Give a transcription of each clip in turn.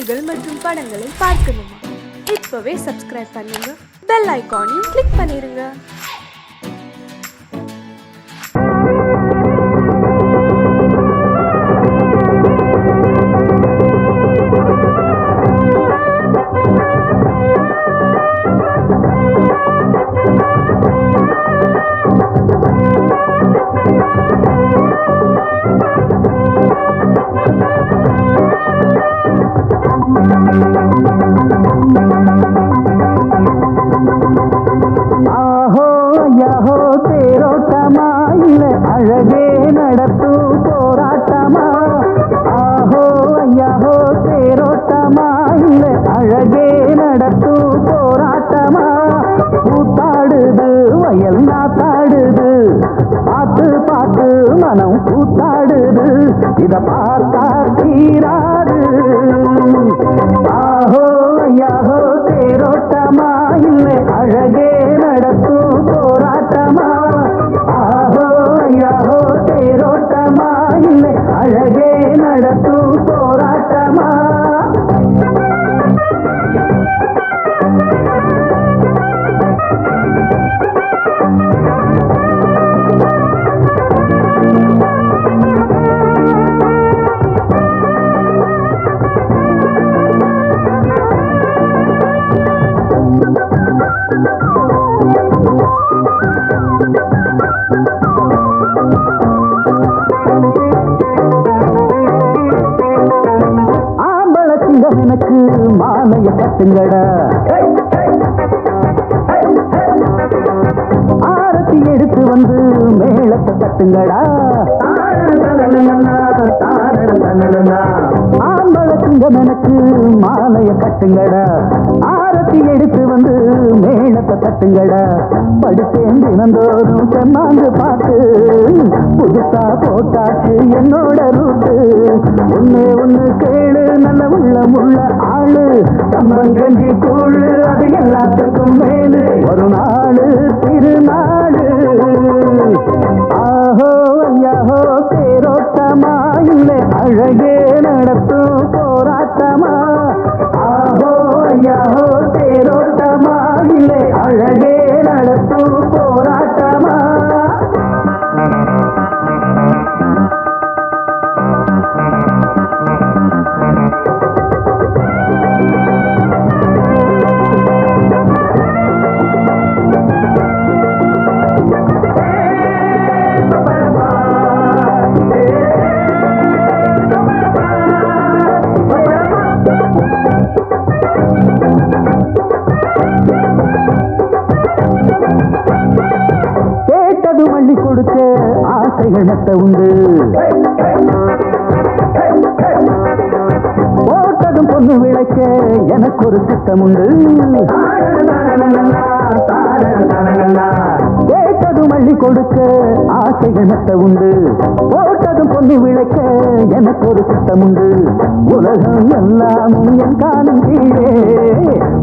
செய்திகள் மற்றும் படங்களை பார்க்கணுமா? இப்பவே சப்ஸ்கிரைப் பண்ணுங்க, பெல் ஐகானையும் கிளிக் பண்ணிருங்க. அழகே நடத்து போராட்டமா, ஆஹோ ஐயாஹோ தேரோட்டமா, இல்ல அழகே நடத்து போராட்டமா. கூத்தாடுது வயல் நாத்தாடுது, பார்த்து பார்த்து மனம் கூத்தாடுது, இத பார்த்தா தீராது. ஆஹோ ஐயாஹோ தேரோட்டமா, இல்ல அழகே நடத்து போராட்டமா, ஆஹோ ஐயாஹோ தேரோட்டமா, இல்ல அழகே நடத்து போராட்டமா. எனக்கு மாலைய கட்டுங்கடா, ஆரத்தி எடுத்து வந்து மேளத்தை தட்டுங்கடா. ஆம்பளத்திங்கம் எனக்கு மாலைய கட்டுங்கடா, ஆரத்தி எடுத்து வந்து மேளத்தை தட்டுங்கடா. படித்தேன் தினந்தோறும் செம்மாந்து பாட்டு, புதுசா போட்டாச்சு என்னோட ரூட்டு. ஒண்ணு ஒண்ணு கேளு, நல்ல உள்ளமுள்ள ஆளு, கம்பங்கஞ்சி கூழு அது எல்லாத்துக்கும் மேலு. ஒரு நாளு திருநாளு, ஆஹோ ஐயாஹோ தேரோட்டமா, இல்லை அழகே நடத்தும் போராட்டமா, ஆஹோ ஐயாஹோ தேரோட்டமா, இல்லை அழகே நடத்தும் போராட்டமா. கேட்டது மல்லி கொடுக்க ஆசைகள் மெத்த உண்டு, போட்டதும் பொண்ணு விளைக்க எனக்கு ஒரு திட்டம் உண்டு. கேட்டது மல்லி கொடுக்க ஆசைகள் மெத்த உண்டு, போட்டதும் பொண்ணு விளைக்க எனக்கு ஒரு திட்டம் உண்டு. உலகம் எல்லாமும் என் காலம் கீழே,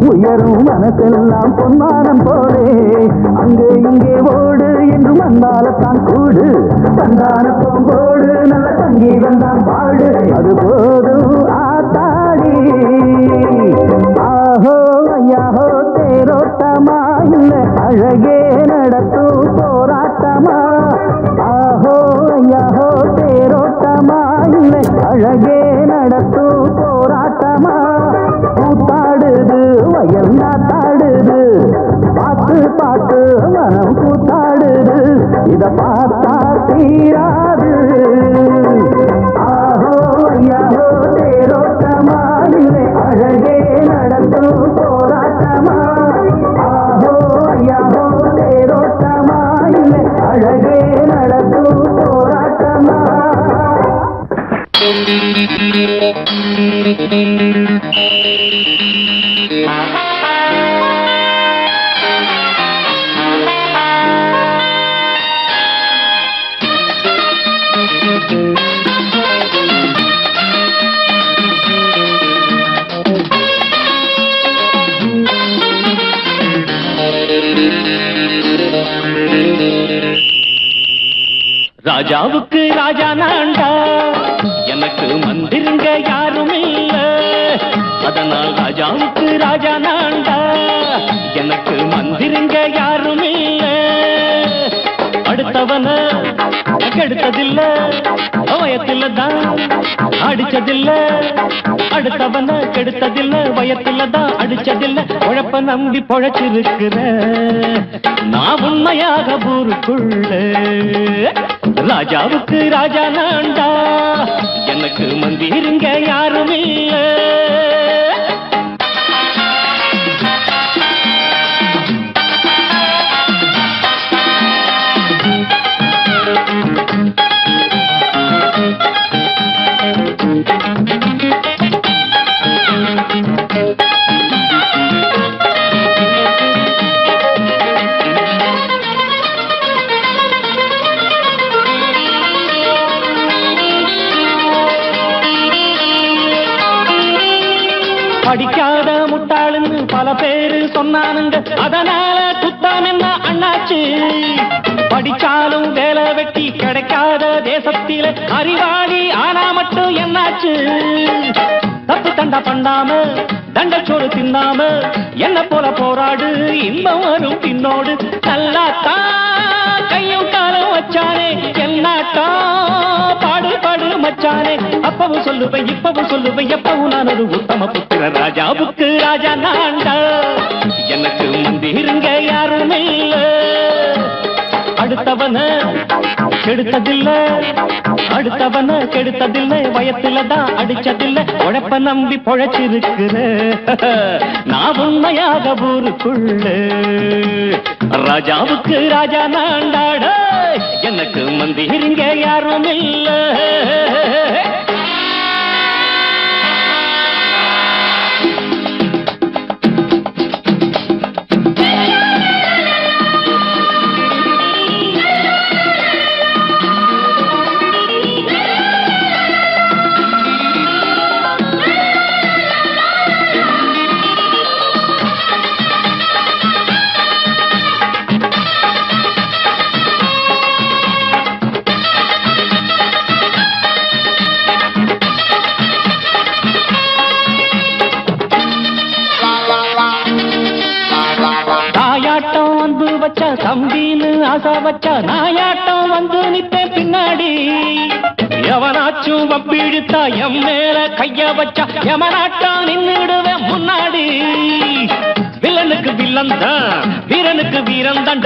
உயரும் மனசெல்லாம் பொன்மானம் போலே. அங்கே இங்கே ஓடு என்று மந்தாலத்தான் கூடு, தந்தான போங்கோடு நல்ல சங்கீதம் தான் பாடு, அது போதும் ஆத்தாடி. ஆஹோ ஐயாஹோ தேரோட்டமா, இல்ல அழகே நடத்தும் போராட்டமா, ஆஹோ ஐயாஹோ தேரோட்டமா, இல்ல அழகே நடத்தும் போராட்டமா. கூத்தாடுது வயல் நாத்தாடுது, பார்த்து பார்த்து மனம் கூத்தாடுது, இத பார்த்தா தீராது. ஆஹோ ஐயாஹோ தேரோட்டமா, இல்லை அழகே நடத்தும் போராட்டமா, ஆஹோ ஐயாஹோ தேரோட்டமா, இல்லை அழகே நடத்தும் போராட்டமா. ராஜாவுக்கு ராஜா நான்டா, எனக்கு மந்திருங்க யாரும் இல்ல. அதனால் ராஜாவுக்கு ராஜா நான்டா. எனக்கு மந்திருங்க யாரும் இல்ல. அடுத்தவன கெடுத்ததில்ல, வயத்தில தான் அடிச்சதில்ல. அடுத்தவன கெடுத்ததில்ல, வயத்தில தான் அடிச்சதில்ல. உழப்ப நம்பி பொழைச்சிருக்கிற நான் உண்மையாக ஊருக்குள்ள. ராஜாவுக்கு ராஜா நான்டா. எனக்கு மந்திருங்க யாரும் இல்ல. படிக்காத முட்டாளுன்னு பல பேரு சொன்னானுங்க, அதனால குத்தம் என்ன அண்ணாச்சு. படிச்சாலும் வேலை வெட்டி கிடைக்காத தேசத்தில அறிவாளி ஆனா மட்டும் என்னாச்சு. தப்பு தண்டா பண்ணாம தண்டச்சோறு தின்னாம என்ன போல போராடு, இன்பம் வரும் பின்னோடு. நல்லாத்தான் கையும் காலம் வச்சானே, என்னாட்டா பாடு பாடு மச்சானே. அப்பவும் சொல்லுவேன் இப்பவும் சொல்லுவேன், எப்பவும் நான் ஒரு உத்தம புத்திர. ராஜாவுக்கு ராஜா நான்டா. எனக்கு மந்திருங்க யாரும் இல்ல. அடுத்தவன கெடுத்ததில்ல, அடுத்தவன கெடுத்ததில்ல, வயத்தில தான் அடிச்சதில்ல. உழைப்ப நம்பி பொழைச்சிருக்கிற நான் உண்மையாக ஊருக்குள்ள. ராஜாவுக்கு ராஜா நான்டாட. எனக்கு மந்திருங்க யாரும் இல்ல. தாயாட்டம் வந்து வச்சா தம்பின்னு ஆசா வச்சா, நாயாட்டம் வந்து நிப்பேன் பின்னாடி. எவனாச்சும் வப்பிழுத்தா எம் மேல கைய வச்சா, எவனாட்டம் நின்னுடுவேன் முன்னாடி. வில்லனுக்கு வில்லன் தான், வீரனுக்கு வீரன் தான்.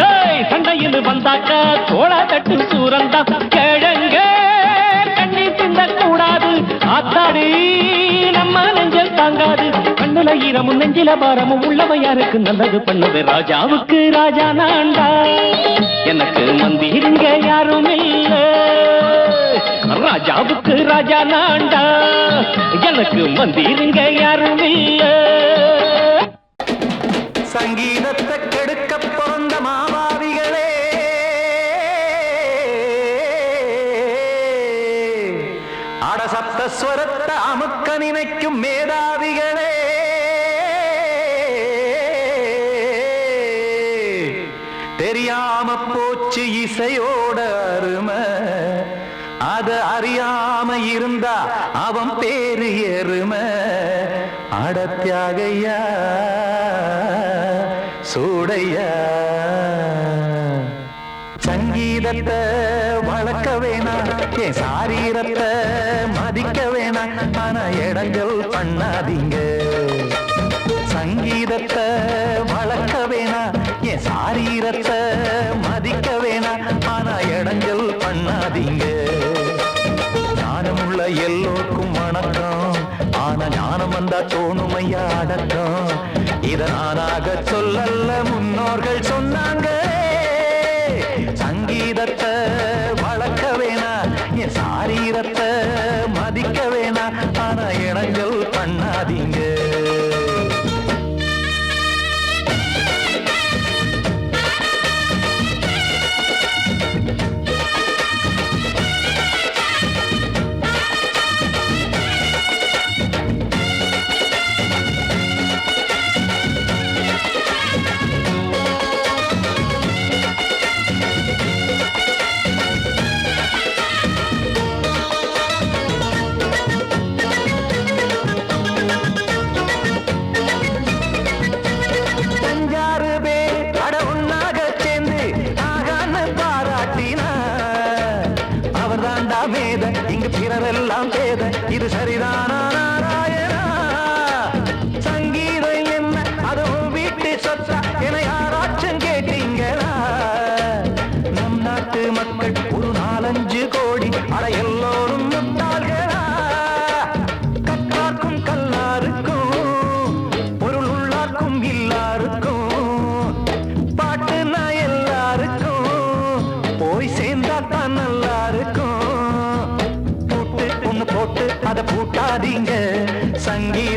சண்டையில் வந்தாக்கா தோளா தட்டு சூரன் தான். கிழங்க கண்ணி திந்த கூடாது, ஆத்தாடி நம்ம நெஞ்சல் தாங்காது. கண்ணுல ஈரமும் நெஞ்சில பாரமும் உள்ளவ யாருக்கு நல்லது பண்ணுது. ராஜாவுக்கு ராஜா நான்டா. எனக்கு மந்திருங்க யாரும் இல்ல. ராஜாவுக்கு ராஜா நான்டா. எனக்கு மந்திருங்க யாரும் இல்ல. சங்கீதத்தை கெடுக்க பிறந்த மாவாவிகளே, அடசப்தஸ்வரத்தை அமுக்க நினைக்கும் மேதாவிகளே, தெரியாம போச்சு இசையோட அருமை. அத அறியாம இருந்தா அவன் பேரு எருமை. அடத்தியாகையா சூடையா. சங்கீதத்தை வளர்க்க வேணாம், என் சாரீரத்தை மதிக்க வேணாம். ஆனா இடங்கள் பண்ணாதீங்க. சங்கீதத்தை வளர்க்க வேணாம், என் சாரீரத்தை மதிக்க வேணாம். ஆனா இடங்கள் பண்ணாதீங்க. ஞானமுள்ள எல்லோருக்கும் வணக்கம், ஆனா ஞானம் வந்தா தோணுமையா அடக்கம். இத நானாக சொல்லல்ல, முன்னோர்கள் சொன்னாங்க. சங்கீதத்தை வளர்க்க வேணா, என் சாரீரத்தை மதிக்க வேணா. ஆனா இடங்கள் பண்ணாதீங்க.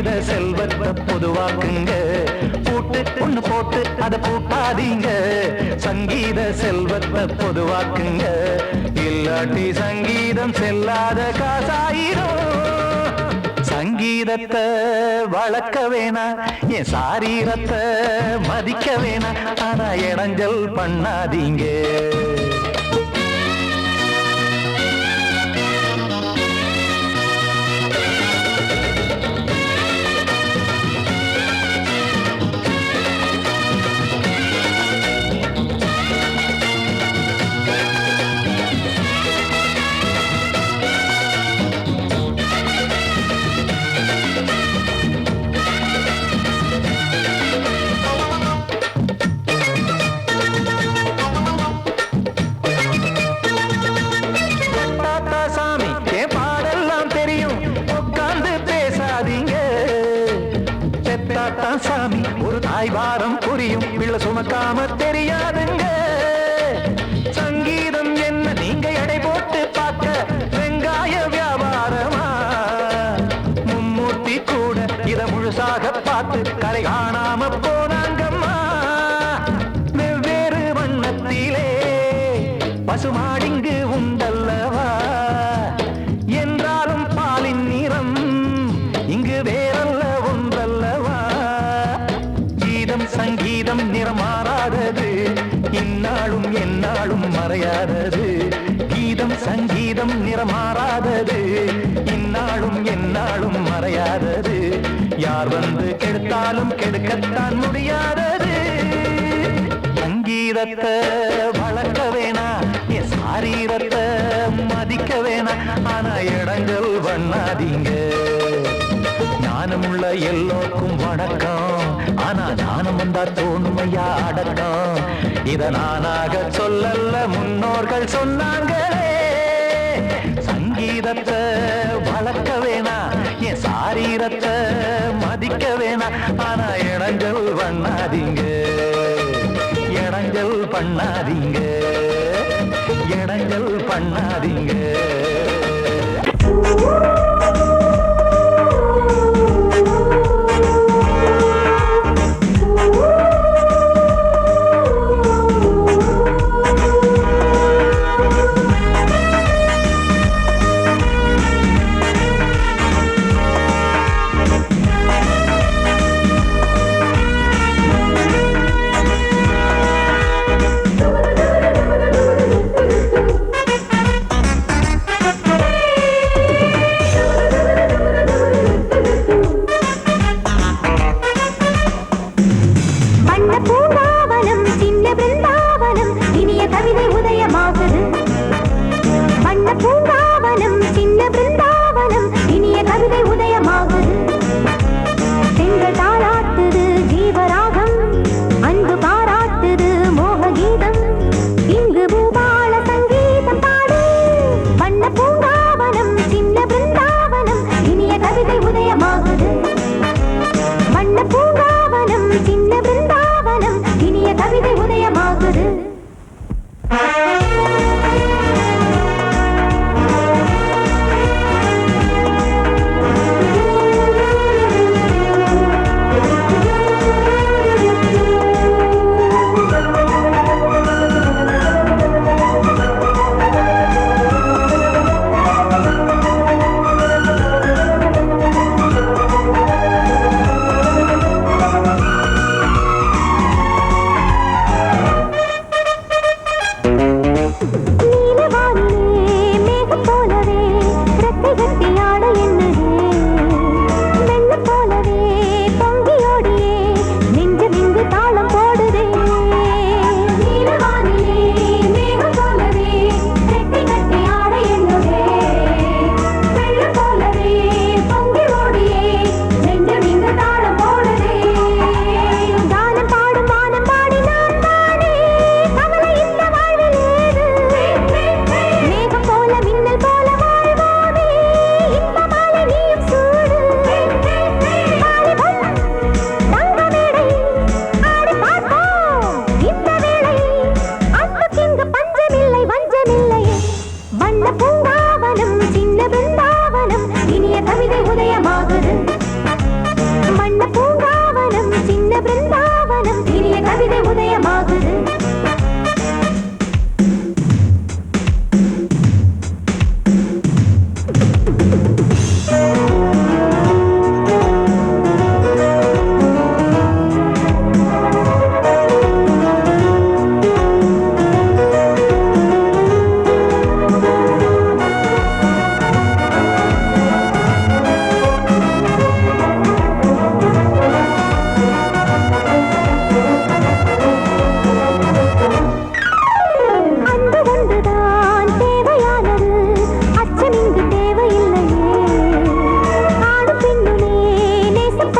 சங்கீத செல்வத்தை பொதுவாக்குங்க பூட்டு ஒண்ணு போட்டு அதை பூட்டாதீங்க சங்கீத செல்வத்தை பொதுவாக்குங்க இல்லாட்டி சங்கீதம் செல்லாத காசாயிரும் சங்கீதத்தை வளர்க்க வேணா என் சாரீரத்தை மதிக்க வேணா ஆனா இடைஞ்சல் பண்ணாதீங்க சாமி ஒரு தாய் வாரம் புரியும் பிள்ளை சுமக்காம தெரியாதுங்க சங்கீதம் என்ன நீங்க எடை போட்டு பார்க்க வெங்காய வியாபாரமா மும்மூர்த்தி கூட இத முழுசாக பார்த்து கரை காணாம போனாங்கம்மா வெவ்வேறு வண்ணத்திலே பசுமாடிங்கு உண்டல்லவா என்றாலும் பாலின் நிறம் இங்கு வேறல்ல ஒன்றல்லவா சங்கீதம் நிறமாறாதது இந்நாளும் எந்நாளும் மறையாதது கீதம் சங்கீதம் நிறமாறாதது இந்நாளும் எந்நாளும் மறையாதது யார் வந்து கெடுத்தாலும் கெடுக்கத்தான் முடியாதது சங்கீதத்தை வளர்க்க வேணா என் சாரீரத்தை மதிக்க வேணா ஆனா இடங்கள் பண்ணாதீங்க ஞானமுள்ள எல்லோருக்கும் வணக்கம் ஆனா ஞானம் வந்தா தோணுமையா அடக்கம் இத நானாக சொல்லல்ல முன்னோர்கள் சொன்னாங்களே சங்கீதத்தை வளர்க்க வேணா என் சாரீரத்தை மதிக்க வேணா ஆனா இடங்கள் பண்ணாதீங்க இடங்கள் பண்ணாதீங்க இடங்கள் பண்ணாதீங்க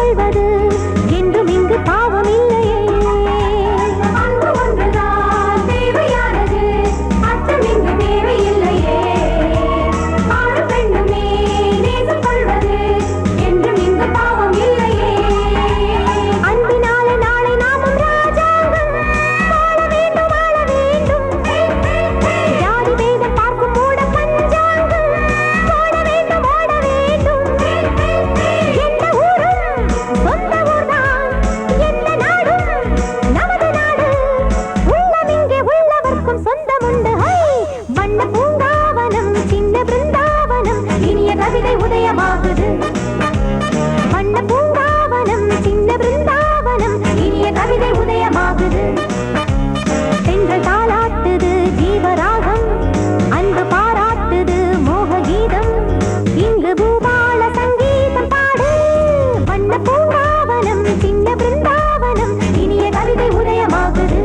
கொள்வது என்றும் இங்கு பாவம் இல்லையே. அன்பு ஒன்றுதான் தேவையானது, அச்சம் இங்கு தேவையில்லையே. ஆண் பெண்ணுமே நேசம் கொள்வது என்றும் இங்கு பாவம் இல்லையே. அன்பினாலே நாளை நாமும் ராஜாங்கம் வாழ வேண்டும் வாழ வேண்டும். ஜாதி பேதம் பார்க்கும் மூட பஞ்சாங்கம் ஓட வேண்டும் ஓட வேண்டும். எந்த ஊரும் சொந்த ஊர்தான், எந்த நாடும் நமது நாடு. உள்ளம் இங்கே உள்ளவர்க்கும் சொந்தமுண்டு. ஹை! வண்ண பூங்காவனம் சின்ன பிருந்தாவனம் இனிய கவிதை உதயமாகுது. வண்ண பூங்காவனம் சின்ன பிருந்தாவனம் இனிய கவிதை உதயமாகுது. பெண்கள் தாளாட்டுது ஜீவராகம், அன்பு பாராட்டுது மோக கீதம். இங்கு பூபால சங்கீதம் பாடு. வண்ண பூங்காவனம் சின்ன பிருந்தாவனம் இனிய கவிதை உதயமாகுது.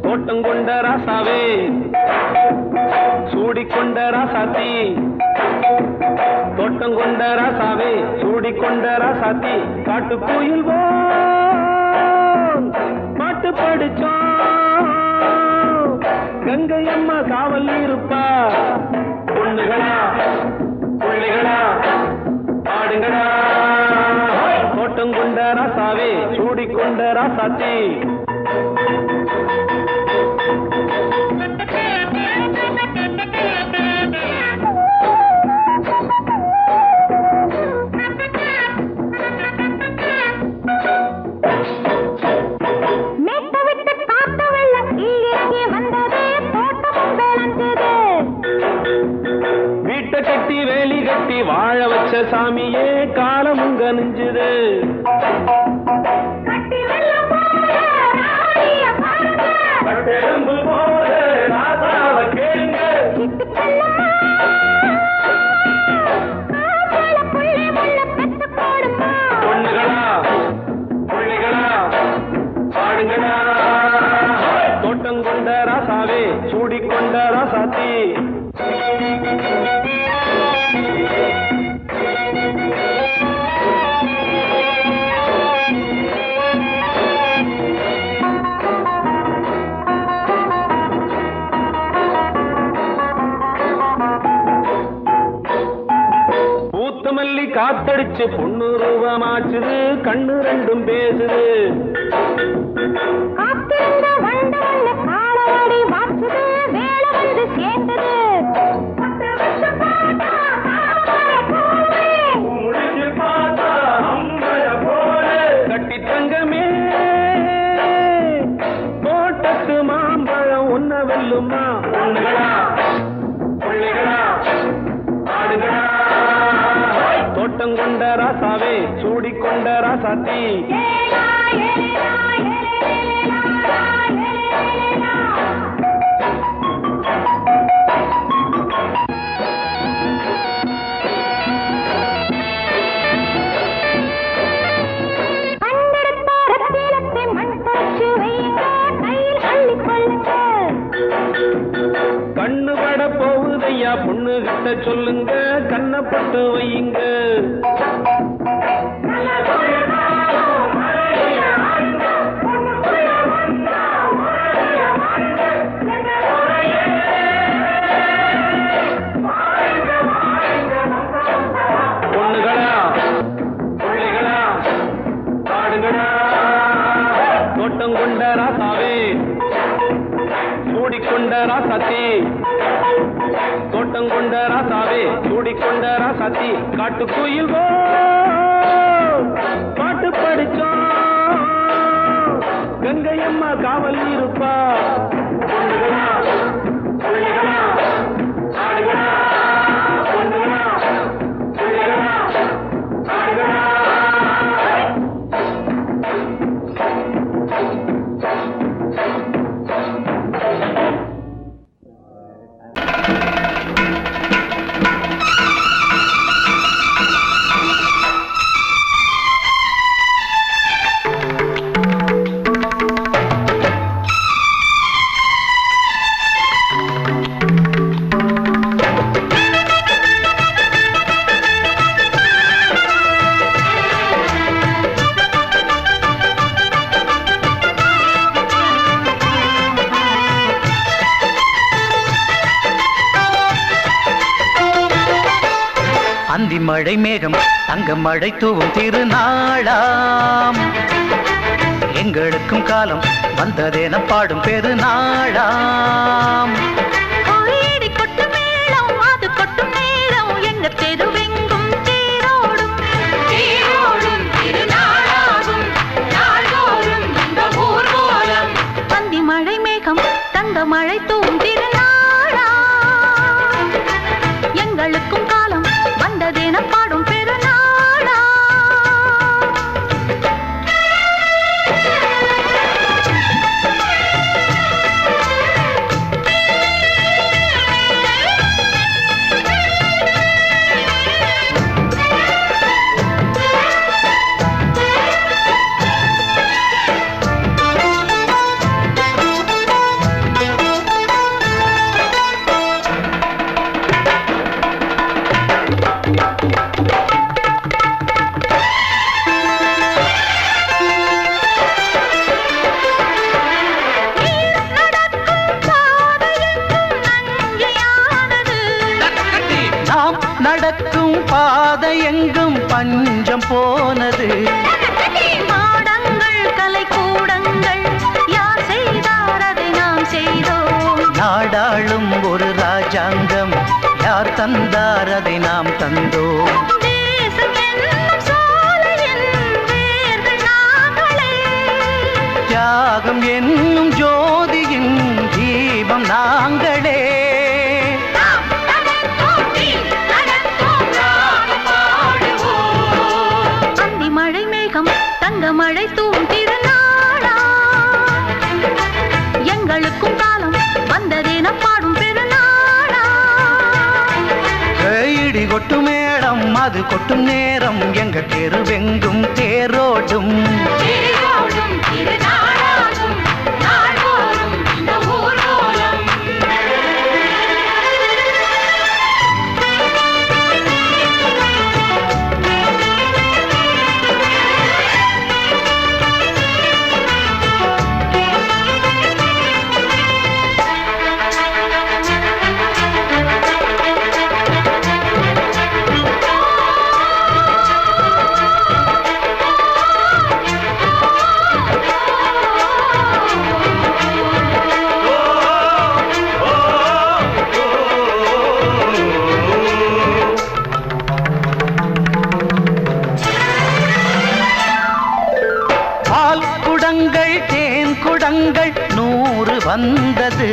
தோட்டங்கொண்ட ராசாவே சூடிக்கொண்ட ராசாத்தி, தோட்டங்கொண்ட ராசாவே சூடிக்கொண்ட ராசாத்தி, காட்டுக்குயில் பாட்டு படிச்சோம். கங்கை அம்மா காவல் இருப்பா. பொண்ணுகளா பிள்ளைகளா ஆடுங்களா. தோட்டங்கொண்ட ராசாவே சூடிக்கொண்ட ராசாத்தி. மேட்ட விட்டு காத்த வெள்ளம் கீழிறங்கி வந்தது, தோட்டமும் வேளந்தது. வீட்டை கட்டி வேலி கட்டி வாழ வச்ச சாமியே காலமும் கனிஞ்சுது. கட்டி வெள்ளம் போல ராணிய பாருங்க, கட்டெரும்பு போல ராசாவை கேளுங்க. சிட்டுக்கல்லம்மா காப்பாள புள்ளை முள்ள பெத்து போடுமா. பொண்ணுகளா பிள்ளைகளா ஆடுங்களா. தோட்டங்கொண்ட ராசாவே சூடிக்கொண்ட ராசாத்தி. பூத்தமல்லி காத்தடிச்சு பொண்ணு ரூபமாச்சுது, கண்ணு ரெண்டும் பேசுது. காத்திருந்த வண்டு வந்து காலவாடி வாச்சுது, வேலை வந்து சேர்ந்தது. 10 வருஷம் பார்த்தா தாமரை பூவே, முடிச்சு பார்த்தா அம்பர போல. கட்டி தங்கமே தோட்டத்து மாம்பழம் உன்ன வெல்லுமா. பொண்ணுகளா பிள்ளைகளா ஆடுகளா. தோட்டங்கொண்ட ராசாவே சூடிக்கொண்ட ராசாத்தி. ஏலா, ஏலா, ஏலேலா, ஏலேலா. கண்டெடுத்த ரத்தினத்தை மண் தொடச்சு வையுங்க, கையில் அள்ளிக் கொள்ளுங்க. கண்ணு பட போகுதையா பொண்ணு கிட்ட சொல்லுங்க, கண்ணப்பட்டு வையுங்க. பொண்ணுகளா பிள்ளைகளா ஆடுங்களா. தோட்டங்கொண்ட ராசாவே சூடிக்கொண்ட ராசாத்தி. தோட்டங்கொண்ட ராசாவே சூடிக்கொண்ட ராசாத்தி, காட்டுக்குயில் பாட்டு படிச்சோம். கங்கை அம்மா காவல் இருப்பா. அந்தி மழை மேகம் தங்க மழை தூவும் திருநாளாம் எங்களுக்கும் காலம் வந்ததென பாடும் பெருநாளாம் கோயிடி கொட்டு மேளம் அது கொட்டும் நேரம் எங்க தெருவெங்கும் தேரோடும் தேரோடும் திருநாளாகும் நாள்தோறும் இந்த ஊர்வலம் அந்தி மழை மேகம் தங்க மழை தூவும் திருநாளா எங்களுக்கும் காலம் வந்ததென பாடும் பெருநாளா நடக்கும் பாதை எங்கும் பஞ்சம் போனது மாடங்கள் கலை கூடங்கள் யார் செய்தார் அதை நாம் செய்தோம் நாடாளும் ஒரு ராஜாங்கம் யார் தந்தார் அதை நாம் தந்தோம் தேசம் என்னும் சோலையின் வேர்கள் நாங்களே தியாகம் என்னும் ஜோதியின் தீபம் நாங்களே அந்தி மழை மேகம் தங்க மழை தூவும் திருநாளா எங்களுக்கும் காலம் வந்ததென பாடும் பெருநாளா இடி கொட்டு மேடம் அது கொட்டும் நேரம் எங்க தெருவெங்கும் தேரோடும் தேரோடும் திருநாளாகும் நாள்தோறும் இந்த ஊர்வலம் பால் குடங்கள் தேன் குடங்கள் 100 வந்தது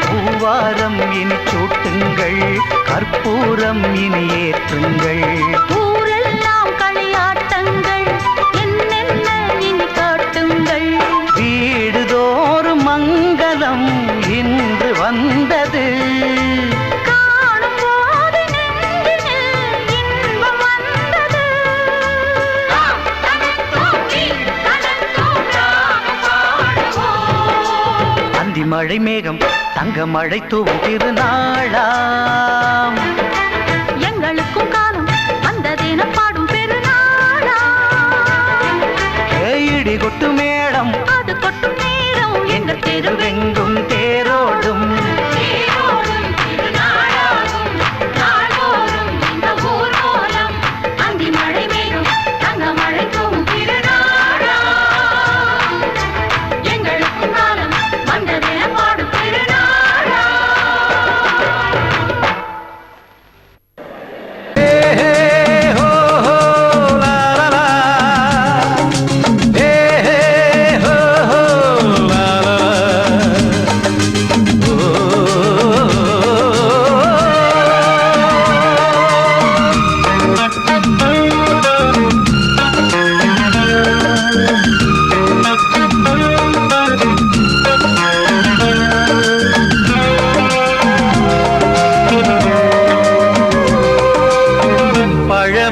பூவாரம் இனி சூட்டுங்கள் கற்பூரம் இனி ஏற்றுங்கள் ஊரெல்லாம் களியாட்டங்கள் என்னென்ன இனி காட்டுங்கள் வீடுதோறும் மங்களம் இன்று வந்தது காணும் போது நெஞ்சினில் இன்பம் வந்தது அந்தி மழை மேகம் தங்க மழை தூவும் திருநாளாம் எங்களுக்கும் காலம் வந்ததென பாடும் பெருநாளா இடி கொட்டு மேடம் அது கொட்டும் நேரம் எங்க தெருவெங்கும் தேரோடும் தேரோடும் திருநாளாகும் நாள்தோறும் இந்த ஊர்வலம் அந்தி மழை மேகம் தங்க மழை தூவும் திருநாளா எங்களுக்கும் காலம் வந்ததென பாடும் பெருநாளா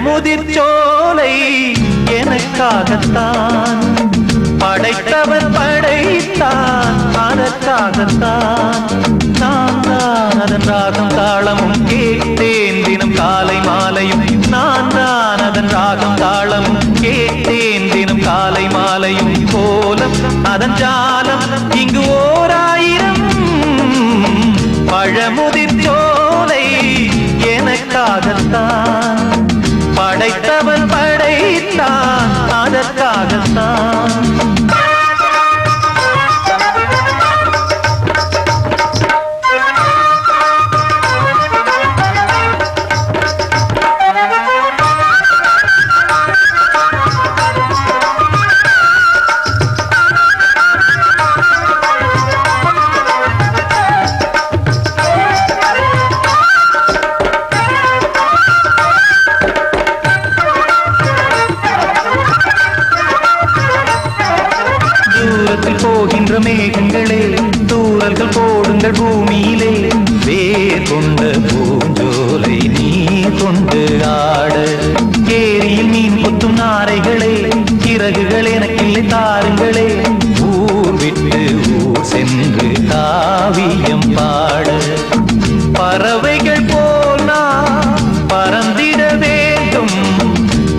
பழமுதிர்ச்சோலை எனக்காகத்தான் படைத்தவர் படைத்தான் அதற்காகத்தான் நான் தான் அதன் ராகம் தாளமும் கேட்டேன் தினம் காலை மாலையும் நான் தான் அதன் ராகம் தாளமும் கேட்டேன் தினம் காலை மாலையும் கோலம் அதன் ஜாலம் இங்கு ஓராயிரம் பழமுதிர் சோலை எனக்காகத்தான் படைத்தவன் படைத்தான் அதற்காகத்தான் போகின்ற மேகங்களே தூரல்கள் போடுங்கள் பூமியிலே வேர் கொண்ட பூஞ்சோலை நீ கொண்டு ஆட ஏரியில் மீன் கொத்தும் நாரைகளே சிறகுகள் எனக்கில்லை தாருங்களே ஊர் விட்டு ஊர் சென்று காவியம் பாட பறவைகள் போல் நான் பறந்திட வேண்டும்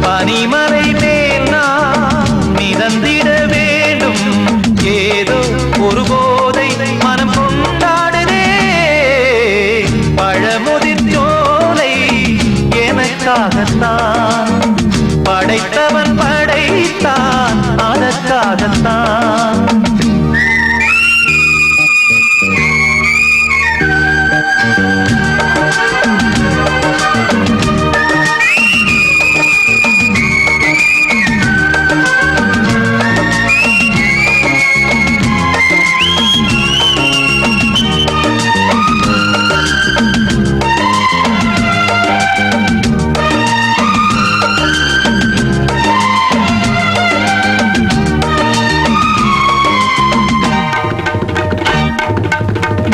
பனிமலை மேல் நான் மிதந்திட வேண்டும் ஏதோ ஒரு போதை மனம் கொண்டாடுதே பழமுதிர் சோலை எனக்காகத்தான் படைத்தவன் படைத்தான் அதற்காகத்தான்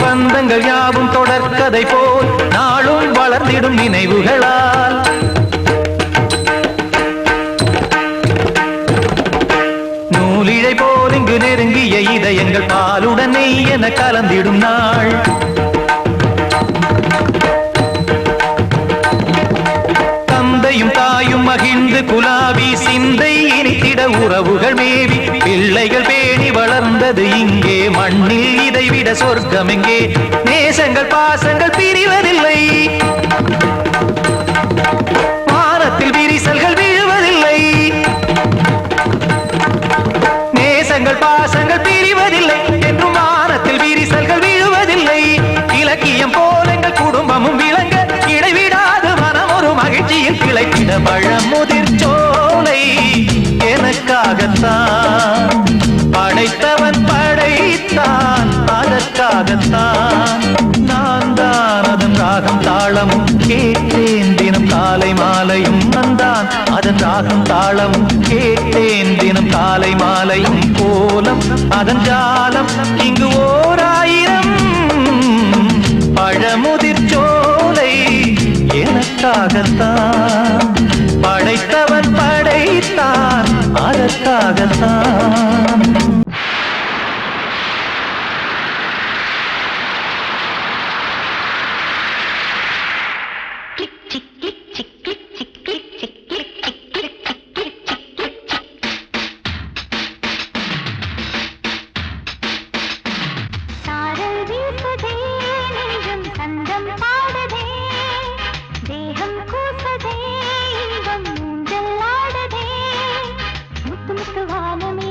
பந்தங்கள் யாவும் தொடர்கதை போல் நாளும் வளர்ந்திடும் நினைவுகளால் நூலிழை போல் இங்கு நெருங்கிய இதயங்கள் பாலுடன் நெய் என கலந்திடும் நாள் தந்தையும் தாயும் மகிழ்ந்து குலாவி சிந்தை இனித்திட உறவுகள் மேவி பிள்ளைகள் பேணி வளர்ந்தது இங்கே மண்ணில் இதைவிட சொர்க்கம் எங்கே நேசங்கள் பாசங்கள் பிரிவதில்லை வானத்தில் விரிசல்கள் விழுவதில்லை நேசங்கள் பாசங்கள் பிரிவதில்லை என்றும் வானத்தில் விரிசல்கள் விழுவதில்லை இலக்கியம் போல எங்கள் குடும்பமும் விளங்க இடைவிடாது மனம் ஒரு மகிழ்ச்சியில் கிளைத்திட பழமுதிர் சோலை எனக்காகத்தான் படைத்தவன் படைத்தான் அதற்காகத்தான் நான் தான் அதன் ராகம் தாளமும் கேட்டேன் தினம் காலை மாலையும் நந்தான் அதன் ராகம் தாளமும் கேட்டேன் தினம் காலை மாலையும் கோலம் அதன் ஜாலம் இங்கு ஓர் ஆயிரம் பழமுதிர் சோலை எனக்காகத்தான் படைத்தவன் படைத்தான் அதற்காகத்தான் சாரல் வீசுதே நெஞ்சம் சந்தம் பாடுதே தேகம் கூசுதே இன்பம் ஊஞ்சல் ஆடுதே முத்து முத்து வானமே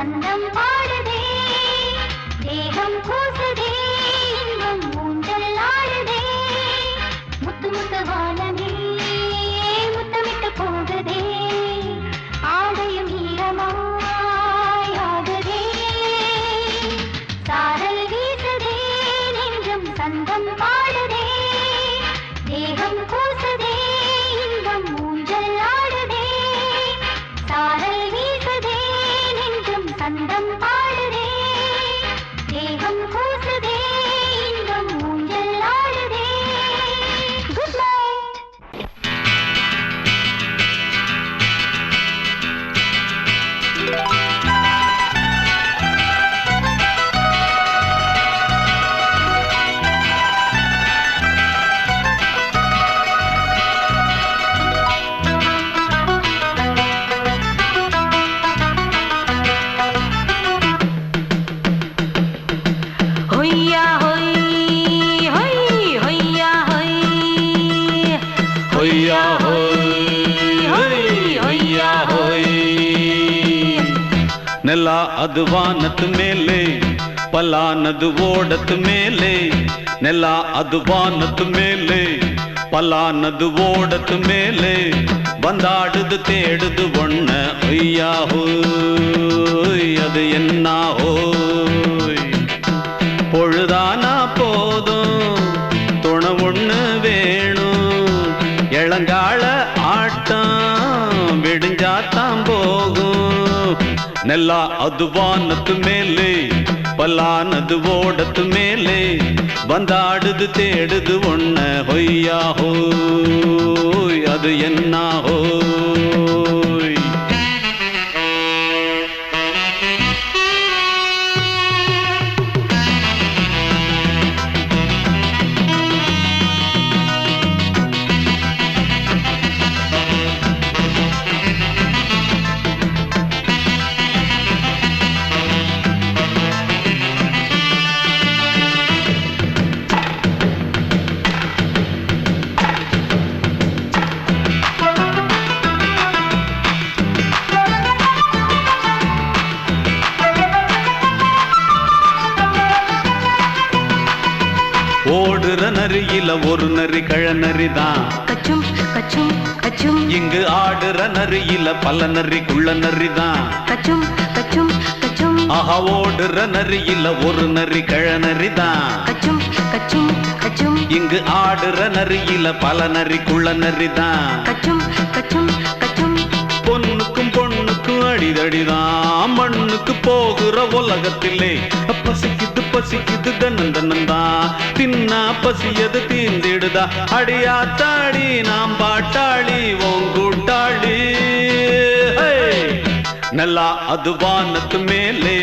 சந்தம் பாடுதே தேகம் கூசுதே இன்பம் ஊஞ்சல் ஆடுதே முத்து முத்து வானமே முத்தமிட்டு போகுதே ஆடையும் ஈரமாய் ஆகுதே சாரல் வீசுதே நெஞ்சம் சந்தம் பாடுதே தேகம் கூசுதே இன்பம் ஊஞ்சல் ஆடுதே சாரல் வீசுதே நெஞ்சம் சந்தம் பாடுதே தேகம் கூசுதே இன்பம் ஊஞ்சல் ஆடுதே குட் நைட் ஹொய்யா ஹொய் ஹொய் ஹொய்யா ஹொய் ஹொய்யா ஹொய் ஹொய்யா ஹொய் ನೆಲ ಅದು ವಾನದ ಮೇಲೆ ಪಲಾನದು ಓಡದ ಮೇಲೆ ನೆಲ ಅದು ವಾನದ ಮೇಲೆ ಪಲಾನದು ಓಡದ ಮೇಲೆ ಬಂದಾಡುದು தேடுது ஒண்ண ஒய்யா ஹோய் அது என்ன ஹோய் பொழுதானா போதும் துணை ஒண்ணு வேணும் இளங்கால ஆட்டம் விடிஞ்சாத்தான் போகும் ನೆಲ ಅದು ವಾನದ ಮೇಲೆ ಪಲಾನದು ಓಡದ ಮೇಲೆ ಬಂದಾಡುದು தேடுது ஒண்ண ಹೊಯ್ಯಾ ஹோய் அது என்ன ஹோய் ஓடுற நரியில ஒரு நரி கழநரிதான் கச்சும் கச்சும் கச்சும் இங்கு ஆடுற நரியில பல நரி குள்ள நரிதான் கச்சும் கச்சும் கச்சும் ஆஹா ஓடுற நரியில ஒரு நரி கழநரிதான் கச்சும் கச்சும் கச்சும் இங்கு ஆடுற நரியில பல நரி குள்ள நரிதான் கச்சும் கச்சும் கச்சும் பொண்ணுக்கும் பொண்ணுக்கும் அடிதடிதான் மண்ணுக்கு போகிற உலகத்திலே பசிக்குது பசிக்குது தன்னந்தனந்தான் தின்னா பசியது தீர்ந்திடுதா அடியாத்தாடி நாம் பாட்டாளி ஓங்கூட்டாளி ನೆಲ ಅದು ವಾನದ ಮೇಲೆ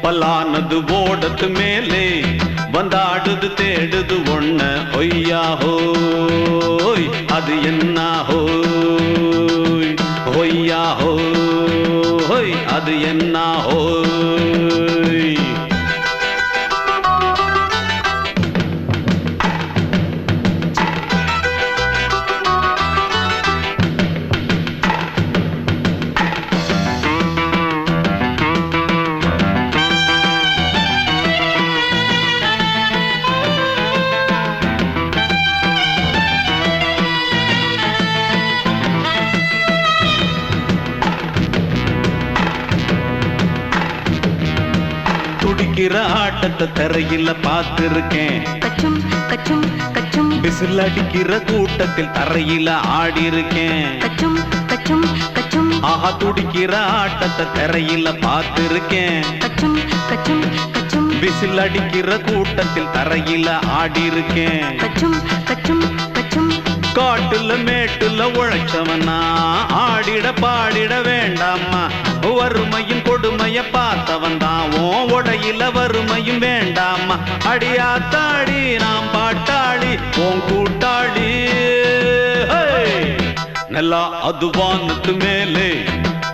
ಪಲಾನದು ಓಡದ ಮೇಲೆ ಬಂದಾಡುದು தேடுது ஒண்ண ஒய்யா ஹோய் அது என்ன ஹோய் ஒய்யா ஹோய் அது என்ன ஹோய் துடிக்கிற ஆட்டத்தை தரையில பார்த்திருக்கேன் கச்சும் கச்சும் கச்சும் விசில் அடிக்கிற கூட்டத்தில் தரையில ஆடி இருக்கேன் கச்சும் கச்சும் கச்சும் ஆஹா துடிக்கிற ஆட்டத்தை தரையில பார்த்திருக்கேன் கச்சும் கச்சும் கச்சும் விசில் அடிக்கிற கூட்டத்தில் தரையில ஆடி இருக்கேன் கச்சும் கச்சும் கச்சும் காட்டுல மேட்டுல உழைச்சவனா ஆடிட பாடிட வேண்டாமா வறுமையின் கொடுமைய பார்த்தவன் தான் ஓ உடையில வறுமையும் வேண்டாமா அடியாத்தாடி நாம் பாட்டாளி ஓன் கூட்டாளி ನೆಲ ಅದು ವಾನದ ಮೇಲೆ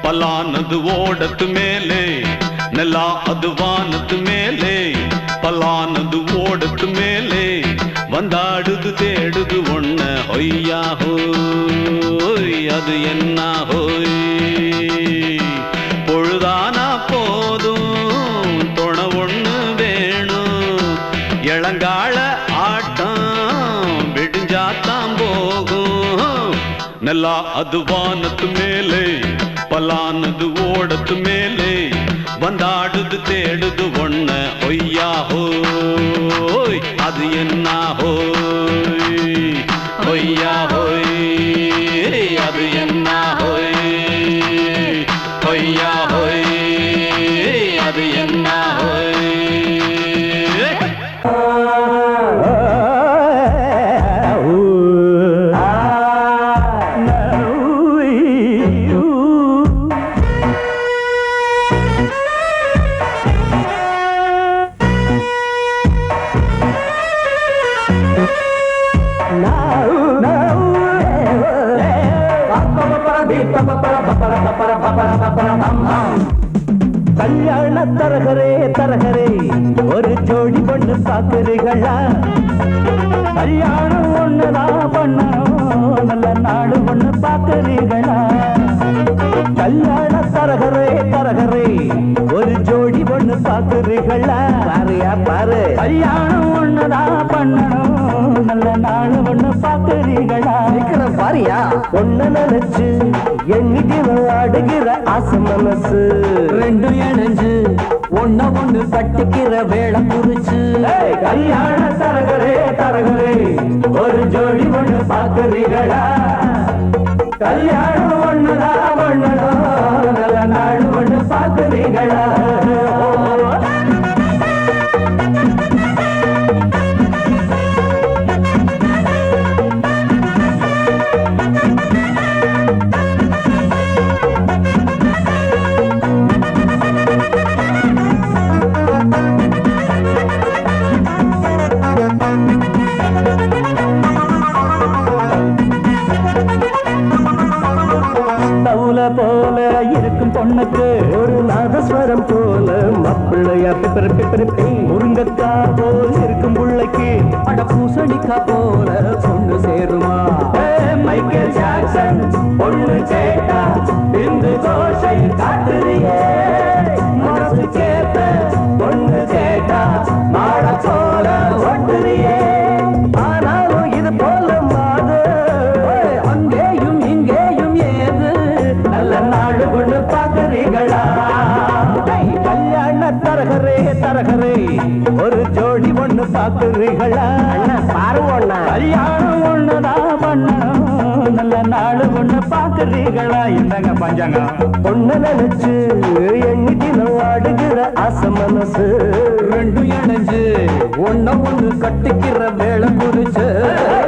ಪಲಾನದು ಓಡದ ಮೇಲೆ ನೆಲ ಅದು ವಾನದ ಮೇಲೆ ಪಲಾನದು ಓಡದ ಮೇಲೆ வந்தாடுது தேடுது ஒண்ண ஒய்யா ஹோய் அது என்ன ஹோய் பொழுதானா போதும் பலா அது வானத்து மேலே பலானது ஓடத்து மேலே வந்தாடுது தேடுது ஒண்ண ஒய்யா ஹோய் அது என்ன ஹோய் ஒய்யா ஹோய் அது என்ன ஹோய் ஒய்யா ஹோய் அது என்ன ஹோய் கல்யாண தரகரே தரகரே ஒரு ஜோடி பொண்ணு பாக்குறீங்களா கல்யாணம் ஒண்ணுதான் பண்ணணும் நல்ல நாடு ஒண்ணு பாக்குறீங்களா கல்யாண தரகரே தரகரே ஒரு ஜோடி பொண்ணு பாக்குறீங்களா பாருயா பாரு கல்யாணம் ஒண்ணுதான் பண்ணணும் நல்ல நாடு ஒண்ணு பாக்குறீங்களா பாரியா ஒண்ணு நினைச்சு எண்ணிட்டு ஆடுகிற ஆசை மனசு ரெண்டு இணைஞ்சு ஒண்ணு ஒண்ணு கட்டிக்கிற வேலை குறிச்சு கல்யாண தரகரே தரகரே ஒரு ஜோடி ஒண்ணு பாக்குறீங்களா கல்யாணம் ஒண்ணுதான் ஒண்ணுதான் நல்ல நாடு ஒண்ணு பாக்குறீங்களா போல இருக்கும் பொண்ணுக்கு ஒரு நாதஸ்வரம் போல மாப்பிள்ளையா முருங்கக்கா போல் இருக்கும் பிள்ளைக்கு அட பூசணிக்கா போல பொண்ணு சேருமா மைக்கேல் ஜாக்சன் பொண்ணு கேட்டா இந்த கோஷை காட்டுறியே மனசு கேட்ட பொண்ணு கேட்டா மாட போல ஒட்டுறியே ஆனாலும் இது போல மாது அங்கேயும் இங்கேயும் ஏது நல்ல நாடு கொண்டு பாக்குறீங்களா கல்யாண தரகரே தரகரே ஒரு ஜோடி ஒண்ணு பாக்குறீங்களா பாருங்க கல்யாணம் ஒண்ணுதான் பண்ணணும் நல்ல நாடு ஒண்ணு பாக்குறீங்களா என்னங்க பஞ்சாங்க பொண்ணு நினைச்சு எண்ணிட்டு ஆடுகிற ஆசை மனசு ரெண்டு இணைஞ்சு ஒண்ணு ஒண்ணு கட்டிக்கிற வேலை குறிச்சு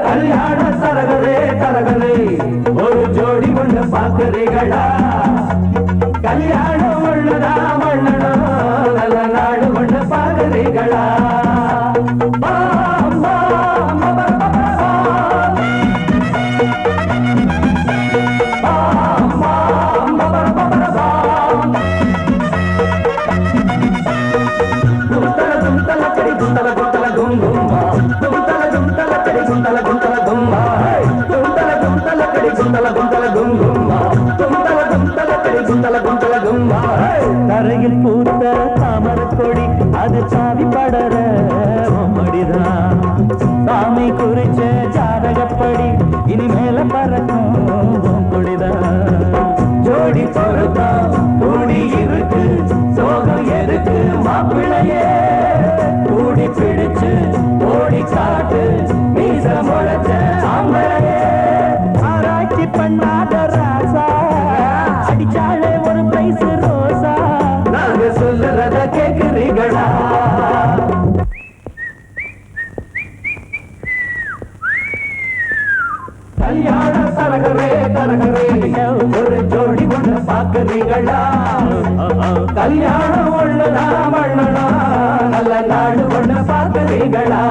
கல்யாண தரகரே தரகரே ஒரு ஜோடி ஒண்ணு பாக்குறீங்களா கல்யாணம் ஒண்ணுதான் பண்ணணும் நல்ல நாடு ஒண்ணு பாக்குறீங்களா தரையில் பூத்த தாமரக் கொடி அது சாவி படர மடிதான் சாமி குறிச்ச ஜாதகப்படி இனிமேல பறக்கும் கொடிதான் ஜோடி பொறுத்தா கூடி இருக்கு சோகம் எதுக்கு மாப்பிள்ளையே கூடி பிடிச்சு ஓடி காட்டு மீச முளைச்ச ஆம்பளையே ஆராய்ச்சி பண்ணாத ராசா அடிச்சாலே ஒரு பிரைஸ் ரோசா நாங்க சொல்லுறத கேக்குறீங்களா கல்யாண தரகரே தரகரே ஒரு ஜோடி ஒண்ணு பாக்குறீங்களா கல்யாணம் ஒண்ணுதான் பண்ணணும் நல்ல நாடு ஒண்ணு பாக்குறீங்களா